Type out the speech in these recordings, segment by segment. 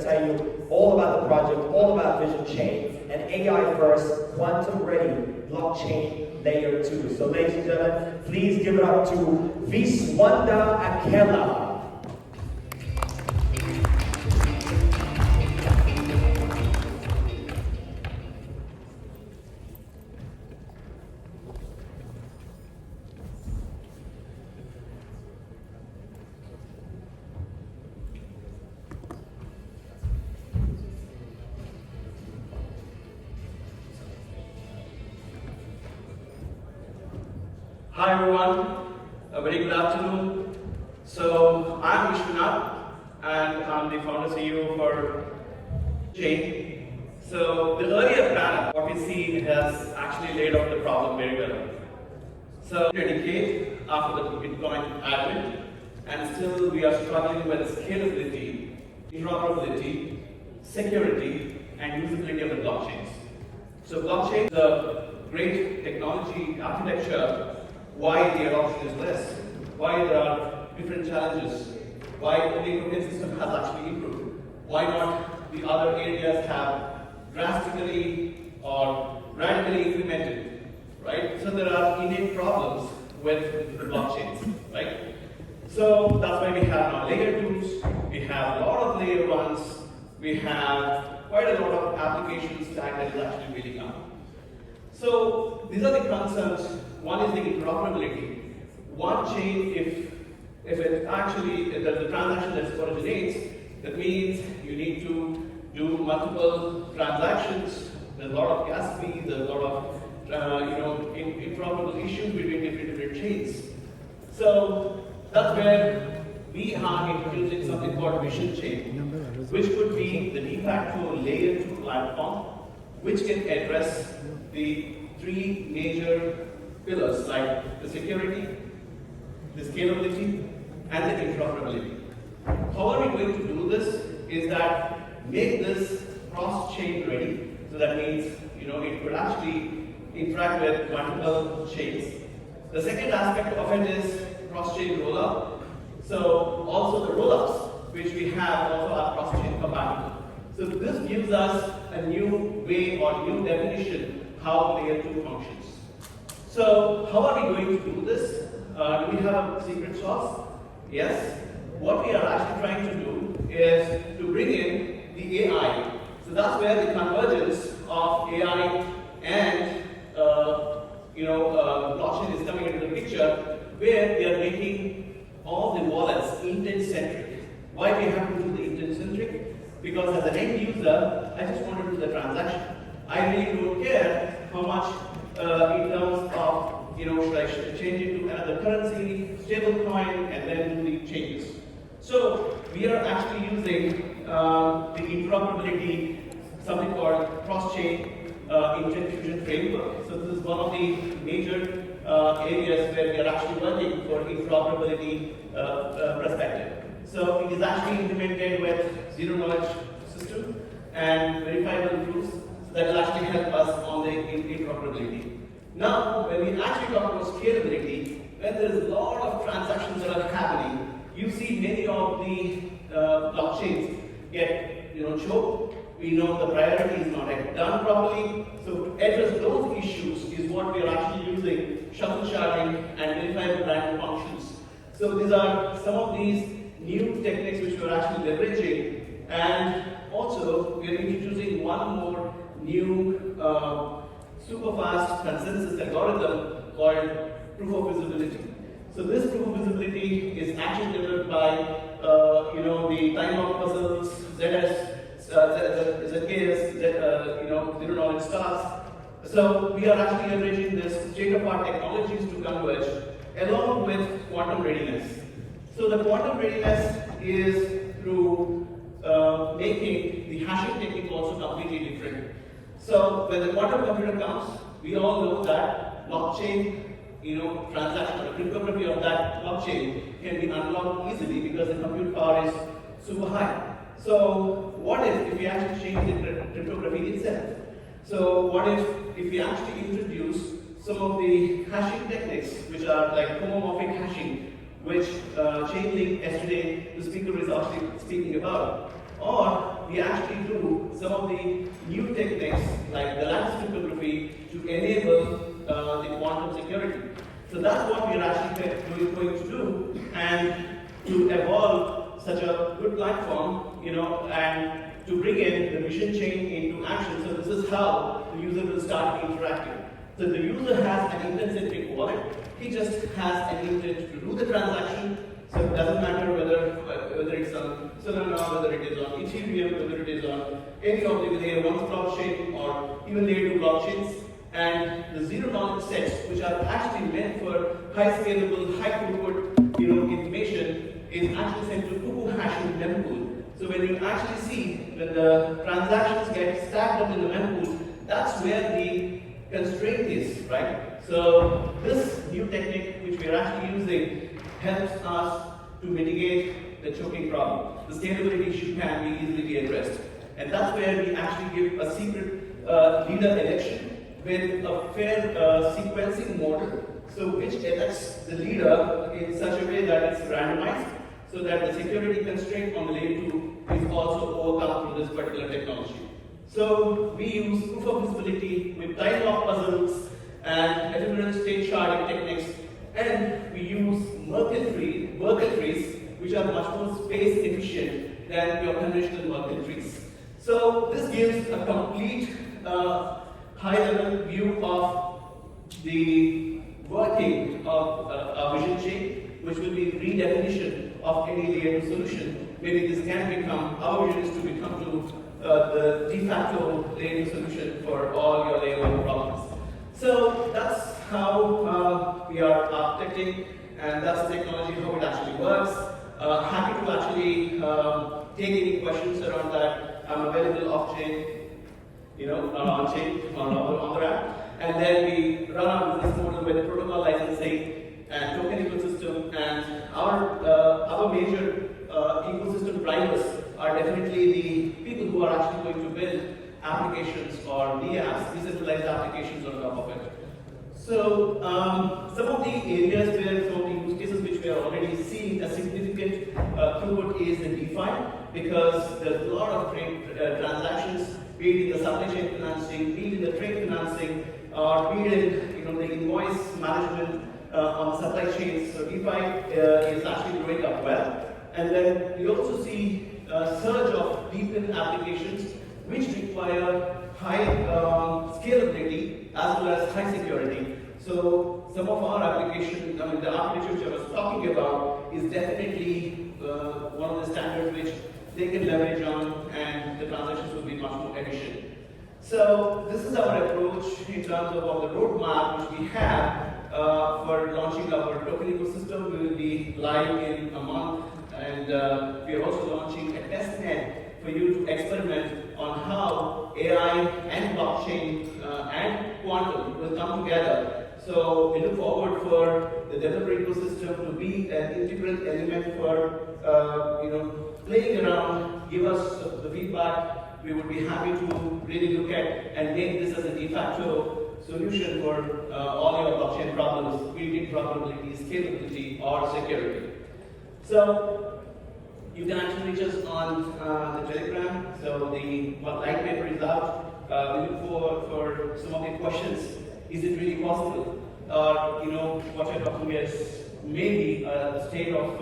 to tell you all about the project, all about Vision Chain, and AI first, quantum ready, blockchain layer 2. So ladies and gentlemen, please give it up to Viswanadh Akela. Hi everyone, a very good afternoon. So I'm Viswanadh and I'm the founder CEO for Chain. So the earlier panel, what we see has actually laid out the problem very well. So a decade after the Bitcoin advent, and still we are struggling with scalability, interoperability, security, and usability of the blockchains. So blockchain is a great technology architecture. Why the adoption is less, why there are different challenges, why the token system has actually improved, why not the other areas have drastically or radically implemented, right? So there are innate problems with the blockchains, right? So that's why we have now layer 2s, we have a lot of layer 1s, we have quite a lot of application stack that is actually building up. So these are the concerns. One is the interoperability. One chain, if it actually, if the transaction that originates, that means you need to do multiple transactions. There's a lot of gas fees. There's a lot of interoperable issues between different chains. So that's where we are introducing something called Vision Chain, which could be the de facto layer 2 platform, which can address the three major pillars like the security, the scalability, and the interoperability. How are we going to do this? Is that make this cross-chain ready. So that means it could actually interact with multiple chains. The second aspect of it is cross-chain rollup. So also the rollups which we have also are cross-chain compatible. So this gives us a new way or new definition how layer 2 functions. So how are we going to do this? Do we have a secret sauce? Yes. What we are actually trying to do is to bring in the AI. So that's where the convergence of AI and blockchain is coming into the picture, where we are making all the wallets intent-centric. Why we have to do the intent-centric? Because as an end user, I just want to do the transaction. I really don't care how much in terms of, should I change it to another currency, stable coin, and then do the changes. So we are actually using the interoperability, something called cross-chain intent fusion framework. So this is one of the major areas where we are actually working for interoperability perspective. So it is actually implemented with zero-knowledge system and verifiable proofs that will actually help us on the interoperability. Now, when we actually talk about scalability, when there is a lot of transactions that are happening, you see many of the blockchains get choked. We know the priority is not done properly. So to address those issues is what we are actually using shuffle sharding and verifiable random functions. So these are some of these new techniques which we are actually leveraging, and also we are introducing one more new super fast consensus algorithm called proof of visibility. So this proof of visibility is actually developed by the timeout puzzles, ZKS, zero knowledge stars. So we are actually leveraging this state-of-art technologies to converge along with quantum readiness. So the quantum readiness is through making the hashing technique also completely different. So when the quantum computer comes, we all know that blockchain, transaction or cryptography of that blockchain can be unlocked easily because the compute power is super high. So what if we actually change the cryptography itself? So what if we actually introduce some of the hashing techniques which are like homomorphic hashing, which Chainlink yesterday the speaker is actually speaking about, or we actually do some of the new techniques like the lattice cryptography to enable the quantum security. So that's what we're actually going to do, and to evolve such a good platform, and to bring in the vision chain into action. So this is how the user will start interacting. So the user has an intent-centric wallet. He just has an intent to do the transaction. So it doesn't matter whether it's on Solana, whether it is on Ethereum, whether it is on any of the layer 1 blockchain or even layer 2 blockchains. And the zero knowledge sets, which are actually meant for high scalable, high throughput, information, is actually sent to cuckoo hashing mempool. So when you actually see when the transactions get stacked up in the mempool, that's where the constraint is, right? So this new technique, which we are actually using, helps us to mitigate the choking problem. The scalability issue can be easily be addressed. And that's where we actually give a secret leader election with a fair sequencing model, so which elects the leader in such a way that it's randomized, so that the security constraint on the layer 2 is also overcome through this particular technology. So we use proof of visibility with time lock puzzles and ephemeral state sharding techniques, and we use Merkle trees, which are much more space efficient than your conventional Merkle trees. So this gives a complete high-level view of the working of a vision chain, which will be redefinition of any layer 2 solution. Maybe this can become, our vision is to become the de facto layer 2 solution for all your layer 1 problems. So that's how we are architecting, and that's the technology, how it actually works. Happy to actually take any questions around that. I'm available off-chain, not on-chain, on the ramp. And then we run our business model with protocol licensing and token ecosystem. And our major ecosystem drivers are definitely the people who are actually going to build applications or DApps, decentralized applications on top of it. So some of the areas where some of the use cases which we are already seeing a significant throughput is in DeFi, because there's a lot of trade transactions, be it in the supply chain financing, be it in the trade financing, or be it in the invoice management on the supply chains. So DeFi is actually growing up well. And then we also see a surge of deepened applications which require high scalability as well as high security. So some of our applications, the architecture which I was talking about is definitely one of the standards which they can leverage on, and the transactions will be much more efficient. So this is our approach in terms of the roadmap which we have for launching our token ecosystem. We will be live in a month, and we are also launching a testnet for you to experiment on how AI and blockchain and quantum will come together. So we look forward for the developer ecosystem to be an integral element for playing around, give us the feedback. We would be happy to really look at and make this as a de facto solution for all your blockchain problems, be it interoperability, scalability, or security. So you can actually reach us on the Telegram. So the white paper is out. We look forward for some of the questions. Is it really possible? What you're talking is maybe a state of,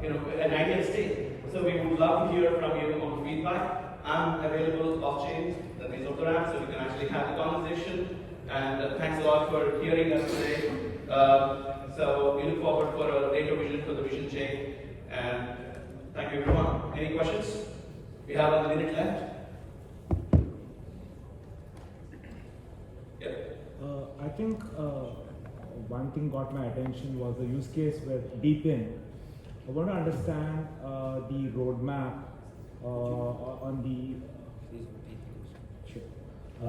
an ideal state. So we would love to hear from you on feedback. I'm available off-chain, that means off the ramp, so we can actually have the conversation. And thanks a lot for hearing us today. So we look forward for a later vision for the vision chain. And thank you, everyone. Any questions? We have a minute left. I think one thing got my attention was the use case with Deepin. I want to understand the roadmap on the. I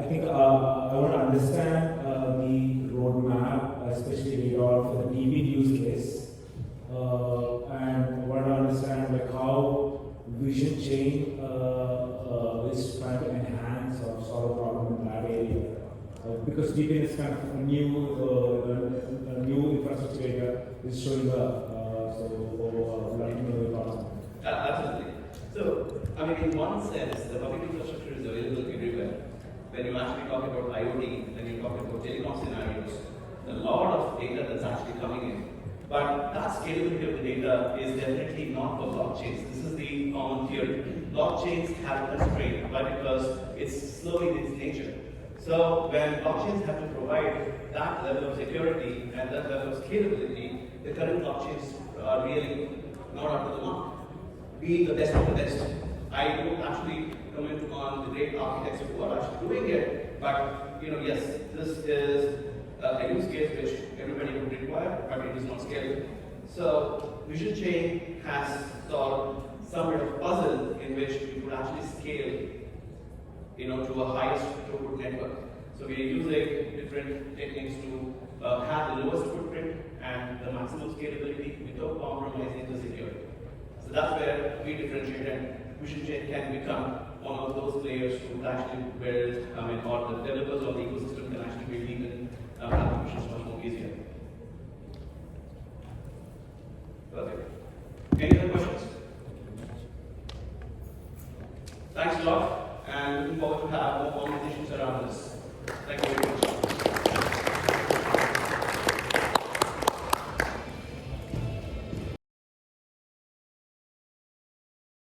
think I want to understand the roadmap, especially for the Deepin use case, and I want to understand how vision chain is trying to enhance or solve a problem in that area. Because Deepin is kind of a new infrastructure area is showing up. Like to know your thoughts on that. Absolutely. So I mean, in one sense, the public infrastructure is available everywhere. When you actually talk about IoT, when you talk about telecom scenarios, a lot of data that's actually coming in. But that scalability of the data is definitely not for blockchains. This is the common theory. Blockchains have constraint, why? Because it's slow in its nature. So when blockchains have to provide that level of security and that level of scalability, the current blockchains are really not up to the mark. Being the best of the best. I don't actually comment on the great architects who are actually doing it, but yes, this is a use case which everybody would require, but it is not scalable. So Vision Chain has solved some sort of puzzle in which you could actually scale to a highest throughput network. So we are using different techniques to have the lowest footprint and the maximum scalability without compromising the security. So that's where we differentiate, and Vision Chain can become one of those players who actually build, or the developers or the ecosystem can actually build even applications much more easier. Perfect. Any other questions? Thanks a lot, and looking forward to have more conversations around this. Thank you very much.